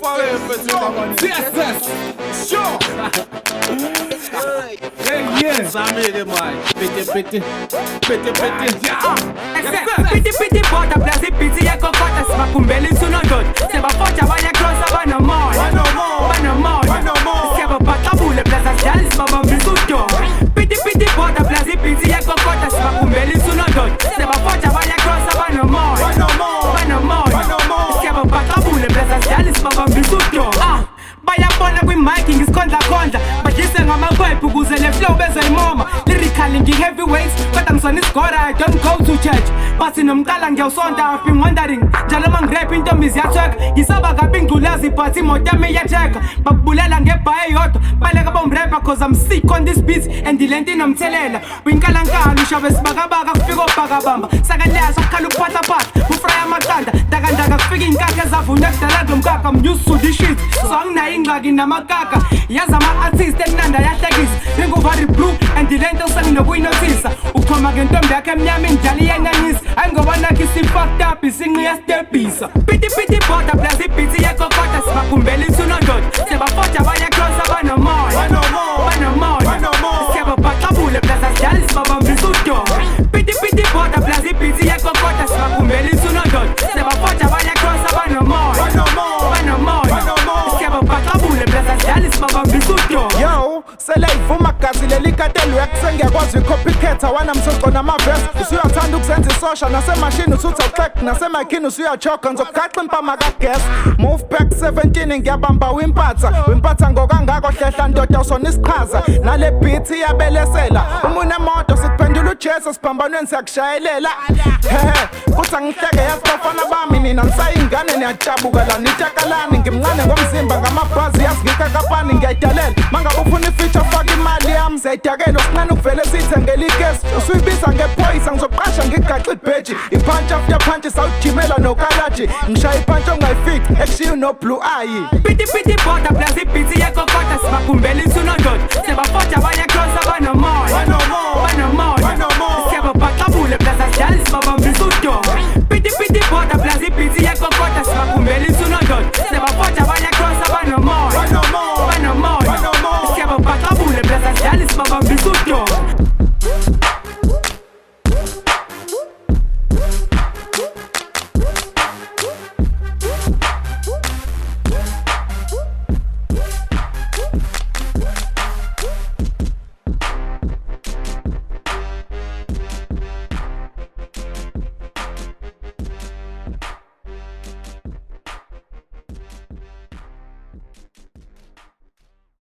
TSS, sure. Yeah. Samir, mãe. Piti. Piti, bota, plazi, piti, e cocota. Se macumbele, isso não dói. Se va forte, vai a crossa, vai no mall. Se va bata, bule, plaza, jali, se va bambi, suto. Piti, bota, plazi, piti, e cocota. Se macumbele, isso não dói. Se va forte, vai a crossa, vai no mall. Se va bata, bule, plaza, jali, se va bambi, suto. Bayabona kwi-mic ngisikondla badlise ngamakwephu ukuze le flow bezoyimoma lyrical ngi-heavyweights kodwa ngisona isigora I don't go to church bathi nomqala ngiyawusonta I've been wondering njalo ma ngirap intombi ziyatheka ngisaba kabi ingculazi but imoto yami iyatheka bakubulela ngebhaye eyodwa baleka bomrapper cause I'm sick on this beat and lento inomthelela uyinkalankala ushabe sibakabaka kufika obhakabamba sakalesa kukhala ukuphathaphatha ufraya amaqanda ndakandaka kufika iy'nkakha ezavunywa kudala kulo mkakha I'm used to this shit so anginayo ingxaki namakaka yazi ama-artist ekunanda yahlekisa inguvari blue and lento senginokuyinothisa uxhoma ngentombi yakho emnyama indlala iyanyanisa ayingobonakho isi-fucked up isinqi yasitebhisa piti bota plus ibhithi yekokota sibakumbela insunondoda sebafoja bayakrosa banomoya siyababhaqabule plus asidali sibabambisa udomo piti bota plus ibhithi yekokota sibakumbela insunondoda sebafoja bayakrosa banomoya siyababhaqabule plus asidali sibabambisa udomo. Yo, seleyivuma gazi leli katelwe kusengiyakwazi ukopikhetha wanamsoco namavesi usuyathanda ukuzenza isosha nasemashini usutha uclack nasemakhini usuyachoka ngizokugaxa impama kagesi move back 17 ngiyabamba wimpatha ngokangako hlehla ndoda usona isiqhaza nale beat iyabelesela uma unemoto sikuphendula ujesa siphambanweni siyakushayelela kuthi angihleke yazi bafana bami nina nisayingane niyajabuka la nitshakalani ngimncane ngomzimba ngamabhazi yazi ngikakapani ngiyayidalela mangabe ufuna ifeature faka imali yami siyayidakela usincane ukuvele siyithengela igesi usuyibiza ngephoyisa ngizoqasha ngigaxa ibheji ipunch after punch sawujimela nokalaji ngishaya ipunch ongayifici ekushiya no-blue eye piti bota plus ibhithi yekokota sibakumbela insunondoda sebafoja bayakrosa banomoya siyababhaqabule plus asidali sibabambisa udomo piti bota plus ibhithi yekokota sibakumbela insunondoda sebafoja bayakrosa banomoya siyababhaqabule plus asidali sibabambisa